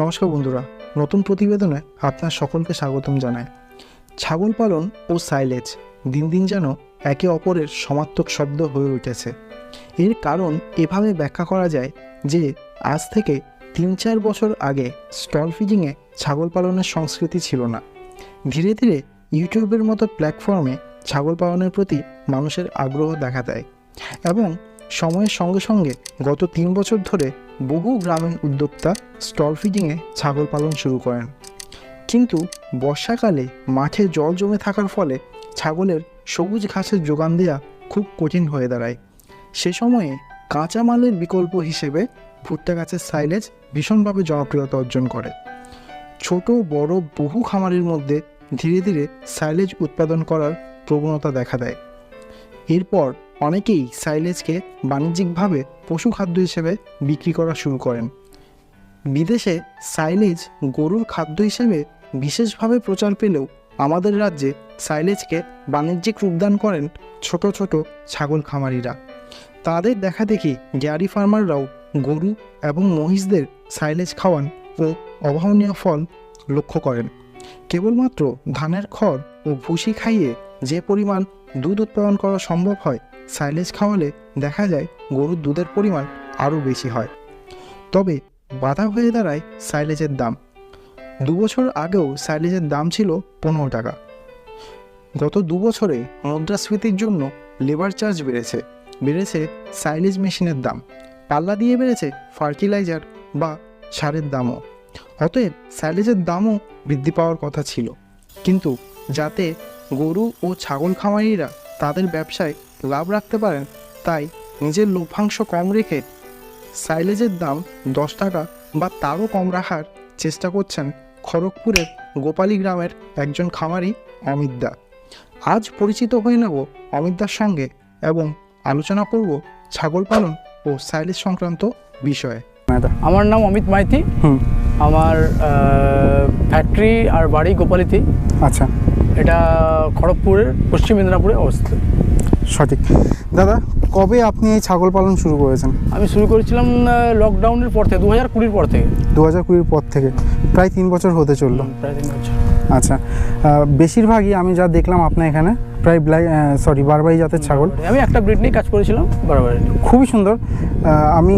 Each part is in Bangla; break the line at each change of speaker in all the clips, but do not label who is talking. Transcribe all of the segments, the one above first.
নমস্কার বন্ধুরা, নতুন প্রতিবেদনে আপনার সকলকে স্বাগতম জানাই। ছাগল পালন ও সাইলেজ দিন দিন যেন একে অপরের সমার্থক শব্দ হয়ে উঠেছে। এর কারণ এভাবে ব্যাখ্যা করা যায় যে আজ থেকে ৩-৪ বছর আগে স্টল ফিডিংয়ে ছাগল পালনের সংস্কৃতি ছিল না। ধীরে ধীরে ইউটিউবের মতো প্ল্যাটফর্মে ছাগল পালনের প্রতি মানুষের আগ্রহ দেখা দেয় এবং সময়ের সঙ্গে সঙ্গে গত ৩ বছর ধরে বহু গ্রামীণ উদ্যোক্তা স্টল ফিডিংয়ে ছাগল পালন শুরু করেন। কিন্তু বর্ষাকালে মাঠে জল জমে থাকার ফলে ছাগলের সবুজ ঘাসের যোগান দেওয়া খুব কঠিন হয়ে দাঁড়ায়। সে সময়ে কাঁচামালের বিকল্প হিসেবে ভুট্টা গাছের সাইলেজ ভীষণভাবে জনপ্রিয়তা অর্জন করে। ছোট বড় বহু খামারের মধ্যে ধীরে ধীরে সাইলেজ উৎপাদন করার প্রবণতা দেখা দেয়। এরপর অনেকেই সাইলেজকে বাণিজ্যিকভাবে পশু খাদ্য হিসেবে বিক্রি করা শুরু করেন। বিদেশে সাইলেজ গরুর খাদ্য হিসেবে বিশেষভাবে প্রচার পেলেও আমাদের রাজ্যে সাইলেজকে বাণিজ্যিক রূপদান করেন ছোট ছোট ছাগল খামারিরা। তাদের দেখা দেখি ডেয়ারি ফার্মাররাও গরু এবং মহিষদের সাইলেজ খাওয়ান ও অভাবনীয় ফল লক্ষ্য করেন। কেবলমাত্র ধানের খড় ও ভুসি খাইয়ে যে পরিমাণ দুধ উৎপাদন করা সম্ভব হয়, সাইলেজ খাওয়ালে দেখা যায় গরুর দুধের পরিমাণ আরও বেশি হয়। তবে বাধা হয়ে দাঁড়ায় সাইলেজের দাম। 2 বছর আগেও সাইলেজের দাম ছিল 15 টাকা। গত 2 বছরে মুদ্রাস্ফীতির জন্য লেবার চার্জ বেড়েছে সাইলেজ মেশিনের দাম, পাল্লা দিয়ে বেড়েছে ফার্টিলাইজার বা সারের দামও। অতএব সাইলেজের দামও বৃদ্ধি পাওয়ার কথা ছিল, কিন্তু যাতে গরু ও ছাগল খামারিরা তাদের ব্যবসায় লাভ রাখতে পারেন, তাই নিজের লভ্যাংশ কম রেখে সাইলেজের দাম 10 টাকা বা তারও কম রাখার চেষ্টা করছেন খড়গপুরের গোপালী গ্রামের একজন খামারি অমিত দা। আজ পরিচিত হয়ে নেব অমিত দার সঙ্গে এবং আলোচনা করব ছাগল পালন ও সাইলেজ সংক্রান্ত বিষয়ে।
আমার নাম অমিত মাইতি। আমার ফ্যাক্টরি আর বাড়ি গোপালীতে।
আচ্ছা,
এটা খড়গপুরের পশ্চিম মেদিনীপুরে অবস্থিত।
সঠিক। দাদা, কবে আপনি এই ছাগল পালন শুরু করেছেন?
আমি শুরু করেছিলাম লকডাউনের পর থেকে, 2020 পর থেকে।
2020 পর থেকে প্রায় 3 বছর হতে চললো।
প্রায় 3 বছর।
আচ্ছা, বেশিরভাগই আমি যা দেখলাম আপনার এখানে প্রায় বারবারি জাতের ছাগল।
আমি একটা ব্রিড নিয়ে কাজ করেছিলাম, বারবারি।
খুবই সুন্দর। আমি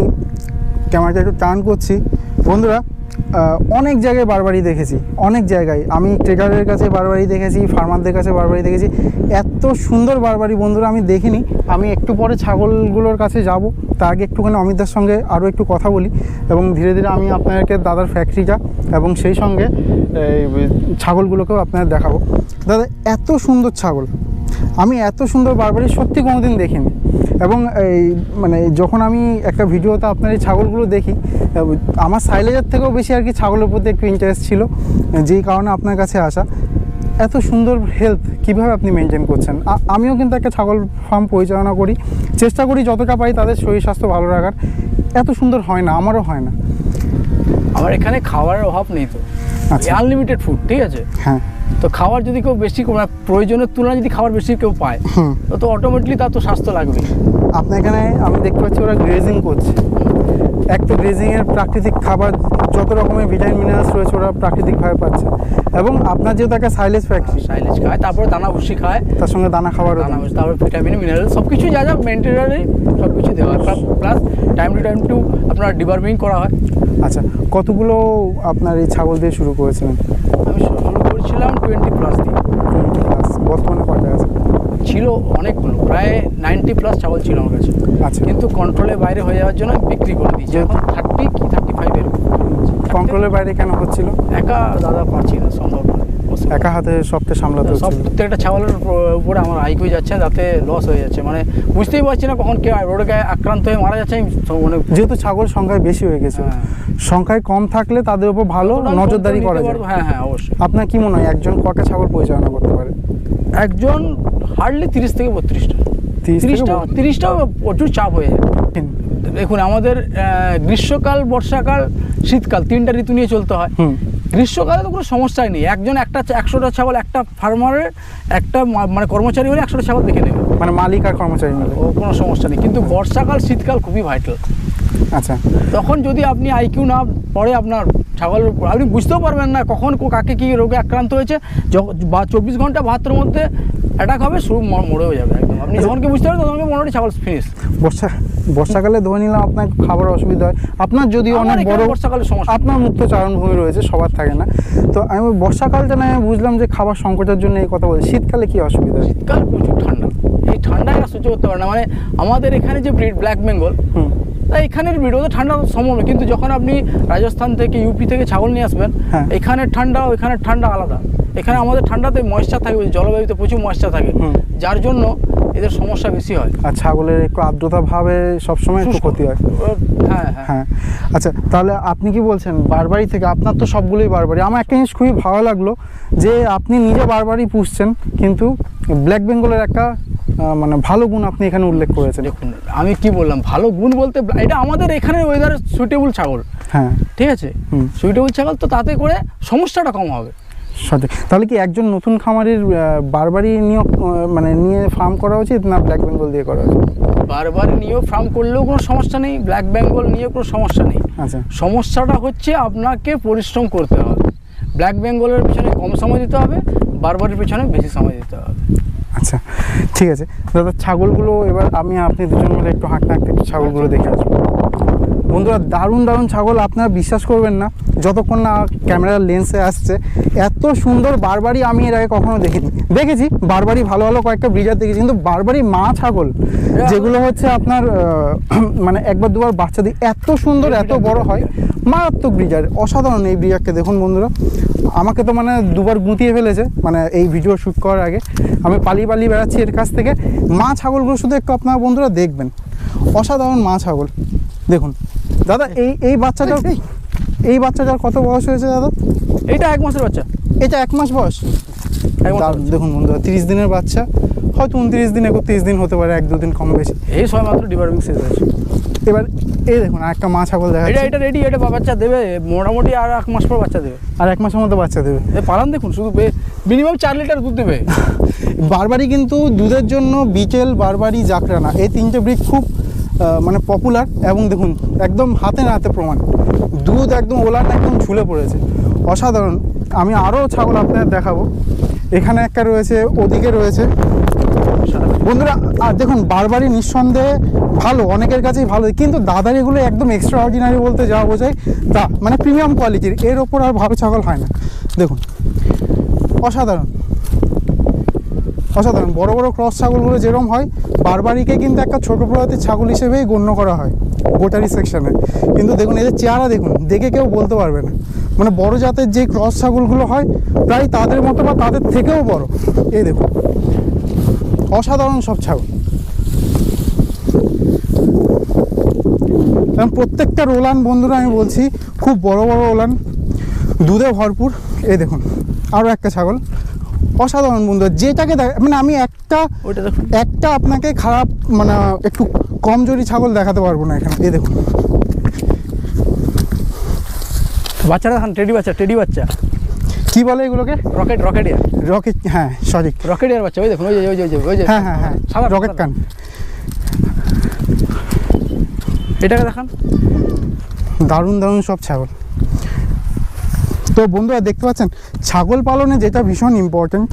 ক্যামেরাটা একটু টার্ন করছি। বন্ধুরা, অনেক জায়গায় বারবারি দেখেছি, অনেক জায়গায় আমি ট্রেডারের কাছে বারবারি দেখেছি, ফার্মারদের কাছে বারবারি দেখেছি। এত সুন্দর বারবারি বন্ধুরা আমি দেখিনি। আমি একটু পরে ছাগলগুলোর কাছে যাব, তার আগে একটুখানি অমিতদার সঙ্গে আরও একটু কথা বলি এবং ধীরে ধীরে আমি আপনাদেরকে দাদার ফ্যাক্টরিটা এবং সেই সঙ্গে ছাগলগুলোকেও আপনাদের দেখাবো। দাদা, এত সুন্দর ছাগল আমি এত সুন্দর বারবারি সত্যি কোনোদিন দেখিনি। এবং যখন আমি একটা ভিডিওতে আপনার এই ছাগলগুলো দেখি, আমার সাইলেজের থেকেও বেশি আর কি ছাগলের প্রতি একটু ইন্টারেস্ট ছিল, যেই কারণে আপনার কাছে আসা। এত সুন্দর হেলথ কীভাবে আপনি মেনটেন করছেন? আমিও কিন্তু একটা ছাগল ফার্ম পরিচালনা করি, চেষ্টা করি যতটা পারি তাদের শরীর স্বাস্থ্য ভালো রাখার। এত সুন্দর হয় না, আমারও হয় না।
আমার এখানে খাবারের অভাব নেই তো। আচ্ছা, আনলিমিটেড ফুড, ঠিক আছে। হ্যাঁ, তো খাবার যদি কেউ বেশি প্রয়োজনের তুলনায় যদি খাবার বেশি কেউ পায়, তো অটোমেটিকলি তার তো স্বাস্থ্য লাগবে।
আপনার এখানে আমি দেখতে পাচ্ছি ওরা গ্রেজিং করছে। এক তো গ্রেজিংয়ের প্রাকৃতিক খাবার, যত রকমের ভিটামিন মিনারেলস রয়েছে ওরা প্রাকৃতিকভাবে পাচ্ছে। এবং আপনার যেহেতু একটা সাইলেজ ফ্যাক্টরি,
সাইলেজ খায়, তারপরে দানা ভুসি খায়,
তার সঙ্গে দানা খাবার,
তারপরে ভিটামিন মিনারেল সব কিছু যা যা মেনটেনারি সব কিছু দেওয়া হয়, প্লাস টাইম টু আপনার ডিবার্মিং করা হয়।
আচ্ছা, কতগুলো আপনার এই ছাগল দিয়ে শুরু করেছিলেন?
আমি শুরু করেছিলাম 20+ দিয়ে।
20+, বর্তমানে কয়টা আছে?
ছিল অনেকগুলো, প্রায় 90+ ছাগল ছিল আমার কাছে। আচ্ছা, কিন্তু কন্ট্রোলের বাইরে হয়ে যাওয়ার জন্য বিক্রি করে দিয়েছি। এখন 30 কি 35 এরকম।
কন্ট্রোলের বাইরে কেন হচ্ছিল?
একা দাদা পারছি না, সম্ভব না,
একা হাতে সবটা সামলাতে হচ্ছে।
প্রত্যেকটা ছাগলের উপরে আমার আয় হয়ে যাচ্ছে, যাতে লস হয়ে যাচ্ছে। বুঝতেই পারছি না কখন কে রোডে গায়ে আক্রান্ত হয়ে মারা যাচ্ছে।
যেহেতু ছাগল সংখ্যায় বেশি হয়ে গেছে, সংখ্যায় কম থাকলে তাদের উপর ভালো নজরদারি করা যায়।
হ্যাঁ হ্যাঁ, অবশ্যই।
আপনার কি মনে হয় একজন কটা ছাগল পরিচালনা করতে পারে?
একজন হার্ডলি 30 থেকে 32টা। 30টা প্রচুর চাপ হয়ে যায়। দেখুন, আমাদের গ্রীষ্মকাল, বর্ষাকাল, শীতকাল 3টা ঋতু নিয়ে চলতে হয়। গ্রীষ্মকালে তো কোনো সমস্যাই নেই, একজন 100টা ছাগল, একটা ফার্মারের একটা কর্মচারী হলে 100টা ছাগল দেখে নেবে,
মালিক আর কর্মচারী মিলে,
কোনো সমস্যা নেই। কিন্তু বর্ষাকাল, শীতকাল খুবই ভাইটাল।
আচ্ছা,
তখন যদি আপনি আইকিউ না পড়ে আপনার ছাগল আপনি বুঝতেও পারবেন না কখন কাকে কী রোগে আক্রান্ত হয়েছে, বা 24 ঘন্টা 72 মধ্যে অ্যাটাক হবে, শুরু মরেও যাবে একদম। আপনি যখনকে বুঝতে পারবেন তখনকে মোটামুটি ছাগল ফিনিশ।
বর্ষাকালে ধরে নিলাম আপনার খাবার অসুবিধা হয়, আপনার যদি অনেক বড়
বর্ষাকালে সমস্যা,
আপনার মুক্ত চারণভূমি রয়েছে, সবার থাকে না। তো আমি বর্ষাকালটা না বুঝলাম যে খাবার সংকটের জন্য এই কথা বলছি, শীতকালে কি অসুবিধা?
শীতকাল প্রচুর ঠান্ডা, এই ঠান্ডায় এরা সহ্য করতে পারে না। মানে আমাদের এখানে যে ব্রিড ব্ল্যাক বেঙ্গল, তাই এখানের ব্রিড ওদের ঠান্ডা সম্ভব, কিন্তু যখন আপনি রাজস্থান থেকে ইউপি থেকে ছাগল নিয়ে আসবেন, এখানের ঠান্ডা ওইখানের ঠান্ডা আলাদা। এখানে আমাদের ঠান্ডাতে ময়েশ্চার থাকে, জলবায়ুতে প্রচুর ময়েশ্চার থাকে, যার জন্য এদের সমস্যা বেশি হয়। আর ছাগলের একটু আর্দ্রতা ভাবে সবসময় একটু ক্ষতি হয়। হ্যাঁ হ্যাঁ। আচ্ছা, তাহলে আপনি কি বলছেন বারবারি থেকে? আপনার তো সবগুলোই বারবারি। আমার একটা জিনিস খুবই ভালো লাগলো যে আপনি নিজে বারবারি পুষছেন, কিন্তু ব্ল্যাক বেঙ্গলের একটা মানে ভালো গুণ আপনি এখানে উল্লেখ করেছেন। দেখুন আমি কি বললাম, ভালো গুণ বলতে এটা আমাদের এখানে ওয়েদার সুইটেবল ছাগল। হ্যাঁ ঠিক আছে, সুইটেবল ছাগল, তো তাতে করে সমস্যাটা কম হবে।
সঠিক। তাহলে কি একজন নতুন খামারের বারবারি নিয়ে ফার্ম করা উচিত, না ব্ল্যাক বেঙ্গল দিয়ে করা উচিত?
বারবারি নিয়েও ফার্ম করলেও কোনো সমস্যা নেই, ব্ল্যাক বেঙ্গল নিয়েও কোনো সমস্যা নেই।
আচ্ছা,
সমস্যাটা হচ্ছে আপনাকে পরিশ্রম করতে হবে। ব্ল্যাক বেঙ্গলের পিছনে কম সময় দিতে হবে, বারবারির পিছনে বেশি সময় দিতে হবে।
আচ্ছা ঠিক আছে দাদা, ছাগলগুলো এবার আপনি দুজন মিলে একটু হাঁটতে হাঁটতে একটু ছাগলগুলো দেখে আসবো। বন্ধুরা, দারুণ দারুণ ছাগল, আপনারা বিশ্বাস করবেন না যতক্ষণ না ক্যামেরার লেন্সে আসছে। এত সুন্দর বারবারি আমি এর আগে কখনো দেখিনি। দেখেছি বারবারি ভালো ভালো কয়েকটা ব্রিডার দেখেছি, কিন্তু বারবারি মা ছাগল যেগুলো হচ্ছে আপনার মানে একবার দুবার বাচ্চা দিয়ে এত সুন্দর এত বড় হয়, মারাত্মক ব্রিডার, অসাধারণ এই ব্রিডারকে। দেখুন বন্ধুরা, আমাকে তো মানে দুবার গুঁতিয়ে ফেলেছে, মানে এই ভিডিও শ্যুট করার আগে আমি পালিয়ে পালিয়ে বেড়াচ্ছি এর কাছ থেকে। মা ছাগলগুলো শুধু একটু আপনারা বন্ধুরা দেখবেন, অসাধারণ মা ছাগল। দেখুন দাদা, এই বাচ্চাটার কত বয়স হয়েছে দাদা?
এটা 1 মাসের বাচ্চা।
এটা 1 মাস বয়স। দেখুন বন্ধুরা, 30 দিনের বাচ্চা, হয়তো 29 দিন 31 দিন হতে পারে, 1-2 দিন কম বেশি।
এই সময় মাত্র ডিবার্মিং শেষ হয়েছে।
এবার এই দেখুন আরেকটা মা ছাগল দেখা যাচ্ছে।
এটা রেডি, এটা বাচ্চা দেবে মোটামুটি, আর 1 মাস পর বাচ্চা দেবে।
আর 1 মাসের মধ্যে বাচ্চা দেবে।
পালান দেখুন, শুধু মিনিমাম 4 লিটার দুধ দেবে।
বারবারি কিন্তু দুধের জন্য বিটেল, বারবারি, জাকরানা, এই 3টে ব্রিড খুব মানে পপুলার। এবং দেখুন একদম হাতে নাতে প্রমাণ, দুধ একদম ওলান একদম ঝুলে পড়েছে, অসাধারণ। আমি আরও ছাগল আপনাদের দেখাবো, এখানে একটা রয়েছে, ওদিকে রয়েছে বন্ধুরা। আর দেখুন বারবারি নিঃসন্দেহে ভালো, অনেকের কাছেই ভালো, কিন্তু দাদার এগুলো একদম এক্সট্রা অর্ডিনারি বলতে যা বোঝায় তা, মানে প্রিমিয়াম কোয়ালিটির, এর ওপর আর ভালো ছাগল হয় না। দেখুন অসাধারণ অসাধারণ। বড় বড় ক্রস ছাগলগুলো যেরকম হয়, বারবারিকে কিন্তু একটা ছোটো প্রজাতির ছাগল হিসেবেই গণ্য করা হয় গোটারি সেকশনে। কিন্তু দেখুন এদের চেহারা দেখুন, দেখে কেউ বলতে পারবে না, মানে বড় জাতের যে ক্রস ছাগলগুলো হয় প্রায় তাদের মতো বা তাদের থেকেও বড়। এই দেখুন অসাধারণ সব ছাগল, প্রত্যেকটা ওলান বন্ধুরা আমি বলছি খুব বড় বড় ওলান, দুধে ভরপুর। এই দেখুন আরও একটা ছাগল, অসাধারণ বন্ধুরা। যেটাকে মানে আমি একটা আপনাকে খারাপ মানে একটু কমজোরি ছাগল দেখাতে পারবো না এখানে। এই দেখুন
বাচ্চাটা দেখান, টেডি বাচ্চা
কি বলে এগুলোকে? রকেট, হ্যাঁ সঠিক,
রকেটিয়ার বাচ্চা। ওই দেখুন, ওই যে
হ্যাঁ হ্যাঁ হ্যাঁ, রকেট কান।
এটাকে দেখান,
দারুণ দারুণ সব ছাগল। তো বন্ধুরা দেখতে পাচ্ছেন, ছাগল পালনে যেটা ভীষণ ইম্পর্টেন্ট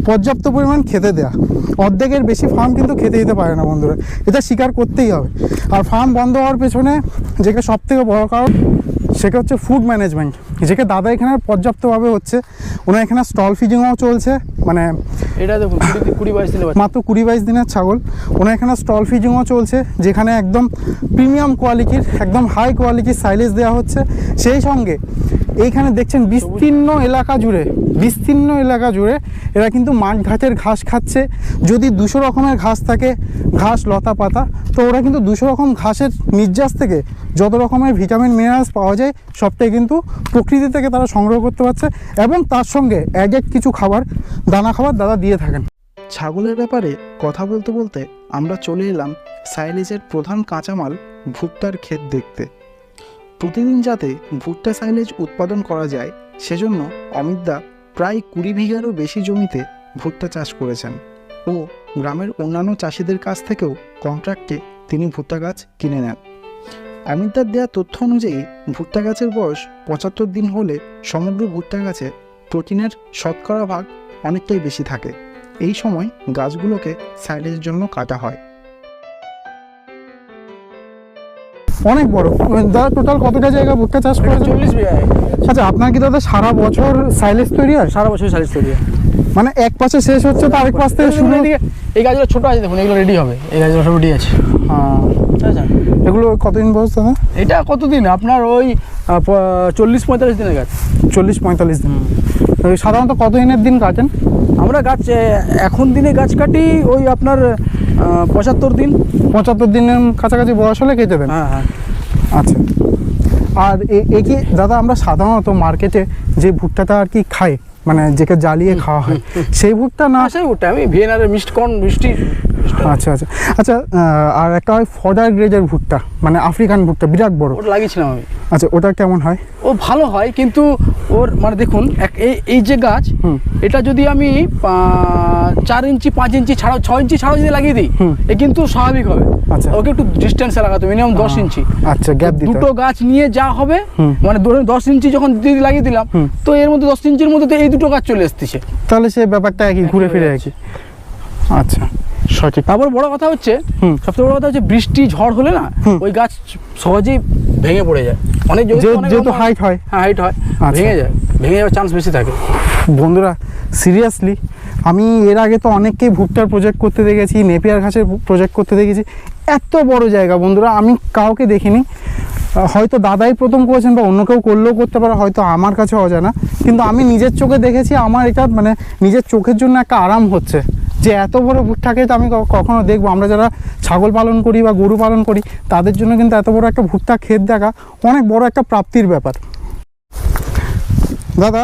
পর্যাপ্ত পরিমাণ খেতে দেয়া। অর্ধেকের বেশি ফার্ম কিন্তু খেতে দিতে পারে না বন্ধুরা, এটা স্বীকার করতেই হবে। আর ফার্ম বন্ধ হওয়ার পেছনে যেটা সবথেকে বড় কারণ, সেটা হচ্ছে ফুড ম্যানেজমেন্ট, যেটা দাদা এখানে পর্যাপ্তভাবে হচ্ছে। ওনার এখানে স্টল ফিডিংও চলছে, মানে
এটা দেখুন 20-22 দিনের
মাত্র 20-22 দিনের ছাগল। ওনার এখানে স্টল ফিডিংও চলছে, যেখানে একদম প্রিমিয়াম কোয়ালিটির, একদম হাই কোয়ালিটির সাইলেজ দেওয়া হচ্ছে। সেই সঙ্গে এইখানে দেখছেন বিস্তীর্ণ এলাকা জুড়ে এরা কিন্তু মাঠ ঘাটের ঘাস খাচ্ছে। যদি 200 রকমের ঘাস থাকে, ঘাস লতা পাতা, তো ওরা কিন্তু 200 রকম ঘাসের নির্যাস থেকে যত রকমের ভিটামিন মিনারেলস পাওয়া যায় সবটাই কিন্তু প্রকৃতি থেকে তারা সংগ্রহ করতে পারছে। এবং তার সঙ্গে অ্যাডেড কিছু দানা খাবার দাদা দিয়ে থাকেন। ছাগলের ব্যাপারে কথা বলতে বলতে আমরা চলে এলাম সাইলেজের প্রধান কাঁচামাল ভুট্টার ক্ষেত দেখতে। প্রতিদিন যাতে ভুট্টা সাইলেজ উৎপাদন করা যায় সেজন্য অমিতদা প্রায় 20 বিঘারও বেশি জমিতে ভুট্টা চাষ করেছেন ও গ্রামের অন্যান্য চাষিদের কাছ থেকেও কন্ট্রাক্টে তিনি ভুট্টা গাছ কিনে নেন। অমিতদার দেওয়া তথ্য অনুযায়ী ভুট্টা গাছের বয়স 75 দিন হলে সমগ্র ভুট্টা গাছে প্রোটিনের শতকরা ভাগ অনেকটাই বেশি থাকে। এই সময় গাছগুলোকে সাইলেজের জন্য কাটা হয়।
অনেক বড় দাদা, টোটাল কতটা জায়গা ভুট্টা চাষ করে?
40 বিঘা।
আচ্ছা, আপনার কি দাদা সারা বছর সাইলেজ তৈরি হয়?
সারা বছর সাইলেজ তৈরি হয়।
মানে এক পাশে শেষ হচ্ছে তো আরেক পাশ থেকে শুরু?
এই গাছগুলো ছোট আছে, দেখুন এগুলো রেডি হবে, এই গাছগুলো সব রেডি আছে।
এগুলো কতদিন বয়স দাদা?
এটা কতদিন আপনার ওই 40-45 দিনের গাছ।
40-45 দিন। সাধারণত কত দিনের দিন কাটেন?
আমরা গাছ এখন দিনে গাছ কাটি ওই আপনার 75 দিন।
75 দিনের কাছাকাছি বয়স হলে কেটে দেন?
হ্যাঁ।
আচ্ছা, আর এ কি দাদা আমরা সাধারণত মার্কেটে যে ভুট্টাটা আর কি খাই, মানে যেকে জ্বালিয়ে খাওয়া হয়, সেই ভুট্টা না?
সেই ভুট্টা আমি ভিয়েনারের মিষ্টি।
আচ্ছা, আর একটা হয় ফডার গ্রেডের ভুট্টা, মানে আফ্রিকান ভুট্টা, বিরাট বড়,
ওটা লাগিয়েছিলাম আমি।
আচ্ছা, ওটা কেমন হয়?
ও ভালো হয়, কিন্তু ওর মানে দেখুন এই যে গাছ, এটা যদি আমি 4 ইঞ্চি 5 ইঞ্চি ছাড়াও 6 ইঞ্চি ছাড়াও যদি লাগিয়ে দিই, এ কিন্তু স্বাভাবিক হবে।
আচ্ছা,
ওকে একটু ডিস্টেন্সে লাগাতে মিনিমাম 10 ইঞ্চি।
আচ্ছা, গ্যাপ দিতে।
দুটো গাছ নিয়ে যা হবে, মানে ধরুন 10 ইঞ্চি যখন যদি লাগিয়ে দিলাম, তো এর মধ্যে 10 ইঞ্চির মধ্যে তো এই দুটো গাছ চলে আসতেছে,
তাহলে সে ব্যাপারটা একই ঘুরে ফিরে একই। আচ্ছা, সঠিক।
তারপর বড় কথা হচ্ছে, সবথেকে বড় কথা হচ্ছে বৃষ্টি ঝড় হলে না ওই গাছ সহজেই ভেঙে পড়ে যায়। অনেক
যেহেতু হাইট হয়।
হ্যাঁ, হাইট হয়, ভেঙে যাওয়ার চান্স বেশি থাকে।
বন্ধুরা, সিরিয়াসলি আমি এর আগে তো অনেককেই ভুট্টার প্রজেক্ট করতে দেখেছি, নেপিয়ার ঘাসের প্রজেক্ট করতে দেখেছি। এত বড় জায়গা বন্ধুরা আমি কাউকে দেখিনি। হয়তো দাদাই প্রথম করেছেন বা অন্য কেউ করলেও করতে পারে, হয়তো আমার কাছে অজানা, কিন্তু আমি নিজের চোখে দেখেছি। আমার এটা মানে নিজের চোখের জন্য একটা আরাম হচ্ছে যে এত বড় ভুট্টাকে তো আমি কখনো দেখবো। আমরা যারা ছাগল পালন করি বা গরু পালন করি, তাদের জন্য কিন্তু এত বড় একটা ভুট্টা ক্ষেত দেখা অনেক বড় একটা প্রাপ্তির ব্যাপার। দাদা,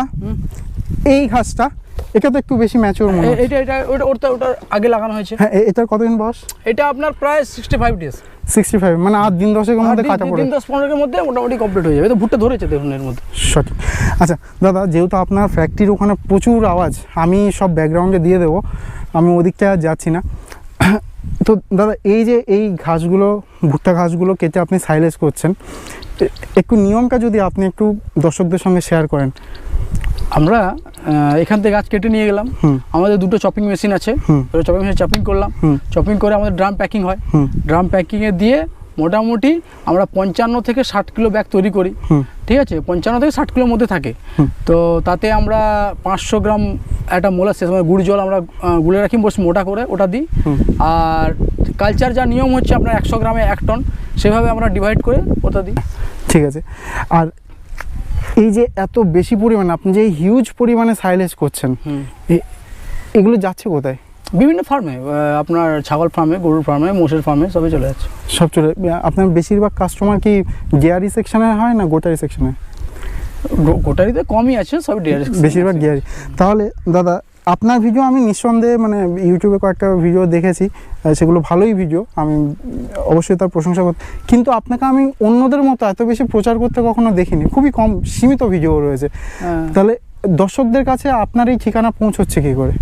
এই ঘাসটা এটা তো একটু বেশি ম্যাচিওর মনে হয়।
ওটার আগে লাগানো হয়েছে।
হ্যাঁ, এটার কতদিন বয়স?
এটা আপনার প্রায় 65 ডেজ।
65 মানে আর দিন 10-এর মধ্যে কাটা পড়ে?
দিন 10-15 মধ্যে মোটামুটি কমপ্লিট হয়ে যাবে। তো ভুট্টা ধরেছে দেখুন এর মধ্যে।
সঠিক। আচ্ছা দাদা, যেহেতু আপনার ফ্যাক্টরির ওখানে প্রচুর আওয়াজ, আমি সব ব্যাকগ্রাউন্ডে দিয়ে দেবো, আমি ওদিকটা আর যাচ্ছি না। তো দাদা, এই যে এই ঘাসগুলো, ভুট্টা ঘাসগুলো কেটে আপনি সাইলেজ করছেন, একটু নিয়মটা যদি আপনি একটু দর্শকদের সঙ্গে শেয়ার করেন।
আমরা এখান থেকে গাছ কেটে নিয়ে গেলাম, আমাদের দুটো চপিং মেশিন আছে, চপিং মেশিন চপিং করলাম, চপিং করে আমাদের ড্রাম প্যাকিং হয়, ড্রাম প্যাকিংয়ে দিয়ে মোটামুটি আমরা 55 থেকে 60 কিলো ব্যাগ তৈরি করি। ঠিক আছে, 55 থেকে 60 কিলোর মধ্যে থাকে। তো তাতে আমরা 500 গ্রাম একটা মোলাসেস মানে গুড় জল আমরা গুলে রাখি বেশ মোটা করে, ওটা দিই। আর কালচার যা নিয়ম হচ্ছে আপনার 100 গ্রামে 1 টন, সেভাবে আমরা ডিভাইড করে ওটা দিই।
ঠিক আছে। আর এই যে এত বেশি পরিমাণে আপনি যে হিউজ পরিমাণে সাইলেজ করছেন, এগুলো যাচ্ছে কোথায়?
বিভিন্ন ফার্মে, আপনার ছাগল ফার্মে, গরুর ফার্মে, মোষের ফার্মে, সবই চলে যাচ্ছে।
সব চলে। আপনার বেশিরভাগ কাস্টমার কি ডেয়ারি সেকশনে হয় না গোটারি সেকশনে?
গোটারিতে কমই আছে, সব ডেয়ারি,
বেশিরভাগ ডেয়ারি। তাহলে দাদা, আপনার ভিডিও আমি নিঃসন্দেহে মানে ইউটিউবে কয়েকটা ভিডিও দেখেছি, সেগুলো ভালোই ভিডিও, আমি অবশ্যই তার প্রশংসা করতে, কিন্তু আপনাকে আমি অন্যদের মতো এত বেশি প্রচার করতে কখনো দেখিনি। খুবই কম সীমিত ভিডিও রয়েছে। তাহলে দর্শকদের কাছে আপনার এই ঠিকানা পৌঁছচ্ছে কী করে?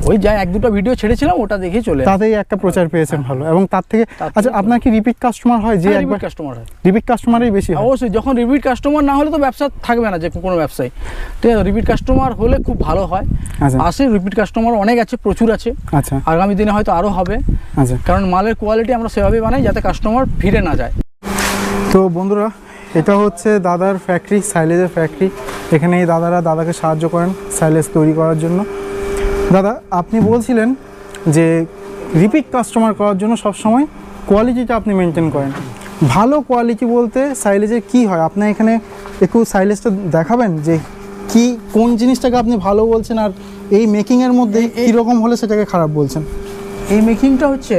ওই যা 1-2টা ভিডিও ছেড়েছিলাম ওটা দেখে চলে,
তাতেই একটা প্রচার পেয়েছেন ভালো। এবং তার থেকে আচ্ছা, আপনার কি রিপিট কাস্টমার হয়? যে একবার
কাস্টমার হয়,
রিপিট কাস্টমারই বেশি হয়?
অবশ্যই, যখন রিপিট কাস্টমার না হলে তো ব্যবসা থাকবে না, যে কোনো ব্যবসায়। ঠিক আছে, রিপিট কাস্টমার হলে খুব ভালো হয়। আসে রিপিট কাস্টমার অনেক আছে, প্রচুর আছে।
আচ্ছা,
আগামী দিনে হয়তো আরও হবে।
আচ্ছা,
কারণ মালের কোয়ালিটি আমরা সেভাবেই বানাই যাতে কাস্টমার ফিরে না যায়।
তো বন্ধুরা, এটা হচ্ছে দাদার ফ্যাক্টরি, সাইলেজের ফ্যাক্টরি। এখানেই দাদাকে সাহায্য করেন সাইলেজ তৈরি করার জন্য। দাদা, আপনি বলছিলেন যে রিপিট কাস্টমার করার জন্য সবসময় কোয়ালিটিটা আপনি মেনটেন করেন। ভালো কোয়ালিটি বলতে সাইলেজের কী হয়? আপনার এখানে একটু সাইলেজটা দেখাবেন যে কি কোন জিনিসটাকে আপনি ভালো বলছেন, আর এই মেকিংয়ের মধ্যে কীরকম হলে সেটাকে খারাপ বলছেন?
এই মেকিংটা হচ্ছে,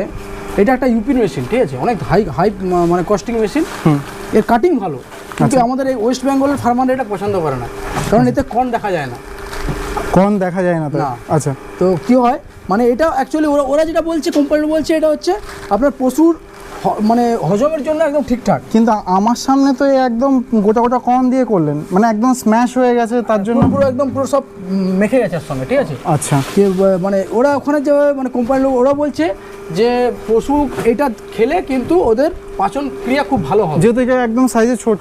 এটা একটা ইউপির মেশিন, ঠিক আছে, অনেক হাই মানে কস্টিং মেশিন। এর কাটিং ভালো, কিন্তু আমাদের এই ওয়েস্ট বেঙ্গলের ফার্মাররা এটা পছন্দ করে না, কারণ এতে কর্ন দেখা যায় না।
কর্ন দেখা যায় না তো? আচ্ছা,
তো কী হয় মানে এটা অ্যাকচুয়ালি ওরা যেটা বলছে, কোম্পানি বলছে এটা হচ্ছে আপনার পশুর মানে হজমের জন্য একদম ঠিকঠাক।
কিন্তু আমার সামনে তো এই একদম গোটা গোটা কর্ন দিয়ে করলেন, মানে একদম স্ম্যাশ হয়ে গেছে, তার জন্য
পুরো সব মেখে গেছে এর সঙ্গে, ঠিক আছে।
আচ্ছা,
মানে ওরা ওখানে যে মানে কোম্পানির লোক ওরা বলছে যে পশু এটা খেলে কিন্তু ওদের পাচন ক্রিয়া খুব ভালো হবে,
যেহেতু এটা একদম সাইজে ছোট,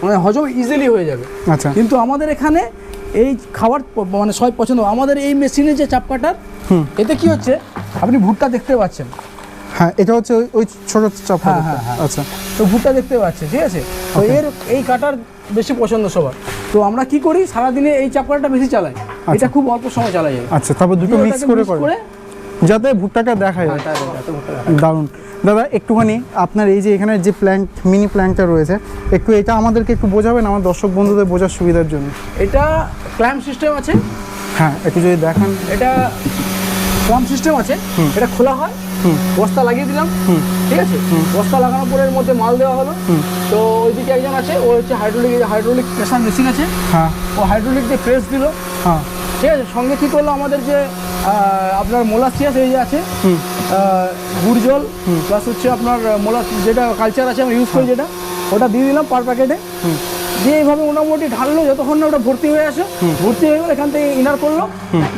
মানে হজম ইজিলি হয়ে যাবে।
আচ্ছা,
কিন্তু আমাদের এখানে এই খাবার মানে সবাই পছন্দ। আমাদের এই মেশিনে যে চাপ কাটার, এতে কি হচ্ছে আপনি ভুট্টা দেখতে পাচ্ছেন।
হ্যাঁ, এটা হচ্ছে ওই ছোট চাপ।
হ্যাঁ। আচ্ছা, তো ভুট্টা দেখতে পাচ্ছেন, ঠিক আছে। তো এই কাটার বেশি পছন্দ সবার। তো আমরা কি করি, সারাদিনে এই চাপ কাটাটা বেশি চালাই, এটা খুব অল্প সময় চালাই যায়।
আচ্ছা, তারপর দুটো মিক্স করে যাতে ভুট্টাটা দেখা যায়। দারুণ। দাদা, একটুখানি আপনার এই যে এখানে যে প্ল্যান্ট, মিনি প্ল্যান্টটা রয়েছে, একটু এটা আমাদেরকে একটু বোঝাবেন আমার দর্শক বন্ধুদের বোঝার সুবিধার জন্য।
এটা ক্ল্যাম্প সিস্টেম আছে।
হ্যাঁ, একটু যদি দেখান।
এটা ক্ল্যাম্প সিস্টেম আছে, এটা খোলা হয়, বস্তা লাগিয়ে দিলাম, ঠিক আছে। বস্তা লাগানোর পরে এর মধ্যে মাল দেওয়া হলো। তো ওইদিকে একজন আছে, ও হচ্ছে হাইড্রোলিক প্রেসার মেশিন আছে। হ্যাঁ, ও হাইড্রোলিক দিয়ে প্রেস দিল। হ্যাঁ, ঠিক আছে। সঙ্গে কি করলো, আমাদের যে আপনার মোলাসিয়াস এই যে আছে, গুড় জল প্লাস হচ্ছে আপনার যেটা কালচার আছে আমরা ইউজ করি যেটা, ওটা দিয়ে দিলাম পার প্যাকেটে। দিয়ে এইভাবে মোটামুটি ঢাললো, যতক্ষণ না ওটা ভর্তি হয়ে আসে, ভর্তি হয়ে গেলে এখান থেকে ইনার করলো,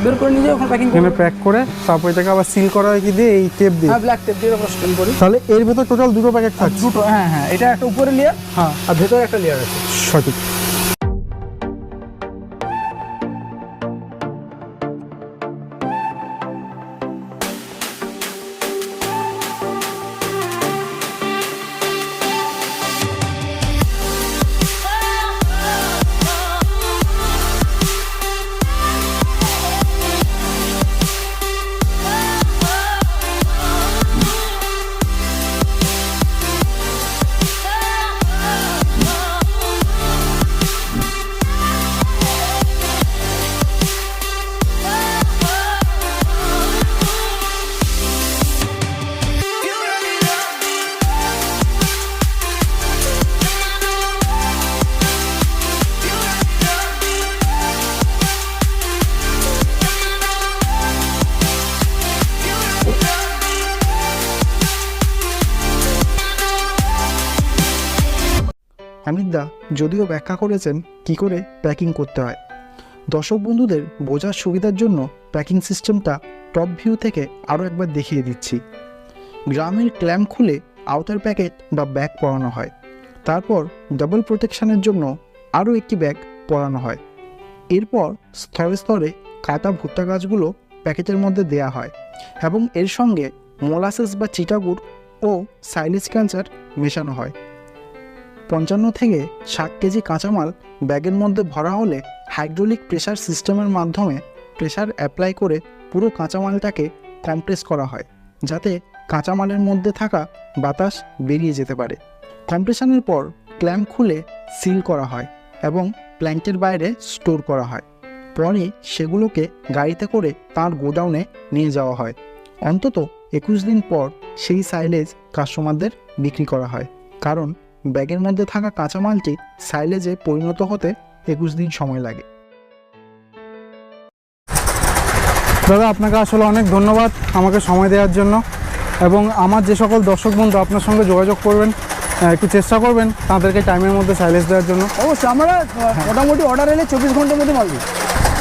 বের করে নিজে ওখানে
প্যাক করে তারপর এটাকে আবার সিল করা হয় কি দিয়ে, এই টেপ দিয়ে।
হ্যাঁ, ব্ল্যাক টেপ দিয়ে আমরা সিল করি।
তাহলে এর ভেতর টোটাল দুটো প্যাকেট থাকে।
দুটো, হ্যাঁ, এটা একটা উপরে লেয়ার, হ্যাঁ, আর ভেতরে একটা লেয়ার আছে।
সঠিক।
অমিতদা যদিও ব্যাখ্যা করেছেন কি করে প্যাকিং করতে হয়। দর্শক বন্ধুদের বোঝার সুবিধার জন্য প্যাকিং সিস্টেমটা টপ ভিউ থেকে আরও একবার দেখিয়ে দিচ্ছি। গ্রামের ক্ল্যাম্প খুলে আউটার প্যাকেট বা ব্যাগ পরানো হয়, তারপর ডাবল প্রোটেকশনের জন্য আরও একটি ব্যাগ পরানো হয়। এরপর স্তরে স্তরে কাটা ভুট্টা গাছগুলো প্যাকেটের মধ্যে দেয়া হয় এবং এর সঙ্গে মোলাসেস বা চিটাগুড় ও সাইলেজ কালচার মেশানো হয়। 55 থেকে 60 কেজি কাঁচামাল ব্যাগের মধ্যে ভরা হলে হাইড্রোলিক প্রেসার সিস্টেমের মাধ্যমে প্রেসার অ্যাপ্লাই করে পুরো কাঁচামালটাকে কম্প্রেস করা হয়, যাতে কাঁচামালের মধ্যে থাকা বাতাস বেরিয়ে যেতে পারে। কম্প্রেশনের পর ক্ল্যাম্প খুলে সিল করা হয় এবং প্ল্যান্টের বাইরে স্টোর করা হয়। পরে সেগুলোকে গাড়িতে করে তার গোডাউনে নিয়ে যাওয়া হয়। অন্তত 21 দিন পর সেই সাইলেজ কাস্টমারদের বিক্রি করা হয়, কারণ ব্যাগের মধ্যে থাকা কাঁচামালটি সাইলেজে পরিণত হতে 21 দিন সময় লাগে।
দাদা, আপনাকে আসলে অনেক ধন্যবাদ আমাকে সময় দেওয়ার জন্য, এবং আমার যে সকল দর্শক বন্ধু আপনার সঙ্গে যোগাযোগ করবেন, একটু চেষ্টা করবেন তাদেরকে টাইমের মধ্যে সাইলেজ দেওয়ার জন্য।
অবশ্যই, আমরা মোটামুটি অর্ডার এলে 24 ঘন্টার মধ্যে মাল দিই।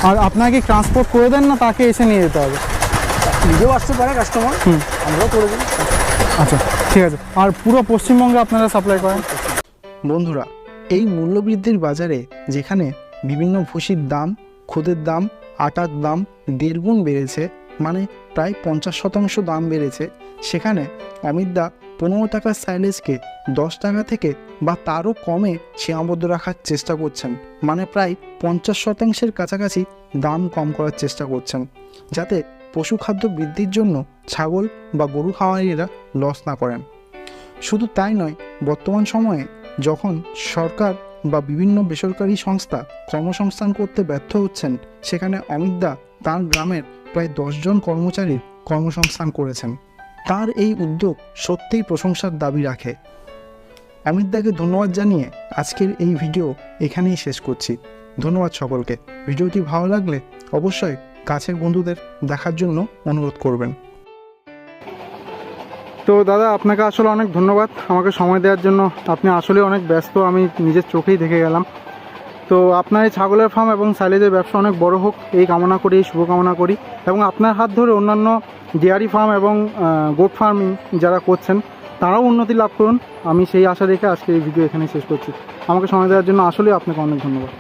আর আপনাকে ট্রান্সপোর্ট করে দেন না তাকে এসে নিয়ে যেতে হবে?
নিজেও আসতে পারে কাস্টমার, আমরাও করে দিই।
আচ্ছা, ঠিক আছে। আর পুরো পশ্চিমবঙ্গে আপনারা সাপ্লাই করেন?
বন্ধুরা, এই মূল্যবৃদ্ধির বাজারে যেখানে বিভিন্ন ভুসির দাম, খুদের দাম, আটার দাম 1.5 গুণ বেড়েছে, মানে প্রায় 50% দাম বেড়েছে, সেখানে অমিতদা 15 টাকার সাইলেজকে 10 টাকা থেকে বা তারও কমে সীমাবদ্ধ রাখার চেষ্টা করছেন, মানে প্রায় 50% কাছাকাছি দাম কম করার চেষ্টা করছেন, যাতে পশুখাদ্য বৃদ্ধির জন্য ছাগল বা গরু খামারিরা লস না করেন। শুধু তাই নয়, বর্তমান সময়ে যখন সরকার বা বিভিন্ন বেসরকারি সংস্থা কর্মসংস্থান করতে ব্যর্থ হচ্ছেন, সেখানে অমিতদা তার গ্রামের প্রায় 10 জন কর্মচারীর কর্মসংস্থান করেছেন। তার এই উদ্যোগ সত্যিই প্রশংসার দাবি রাখে। অমিতদাকে ধন্যবাদ জানিয়ে আজকের এই ভিডিও এখানেই শেষ করছি। ধন্যবাদ সকলকে। ভিডিওটি ভালো লাগলে অবশ্যই কাছের বন্ধুদের দেখার জন্য অনুরোধ করবেন।
তো তো দাদা আপনাকে আসলে অনেক ধন্যবাদ আমাকে সময় দেওয়ার জন্য। আপনি আসলে অনেক ব্যস্ত, আমি নিজের চোখেই দেখে গেলাম। তো আপনার এই ছাগলের ফার্ম এবং সাইলেজের ব্যবসা অনেক বড় হোক এই কামনা করি, এই শুভকামনা করি, এবং আপনার হাত ধরে অন্যান্য ডেয়ারি ফার্ম এবং গোট ফার্মিং যারা করছেন তারাও উন্নতি লাভ করুন। আমি সেই আশা রেখে আজকে এই ভিডিও এখানে শেষ করছি। আমাকে সময় দেওয়ার জন্য আসলে আপনাকে অনেক ধন্যবাদ।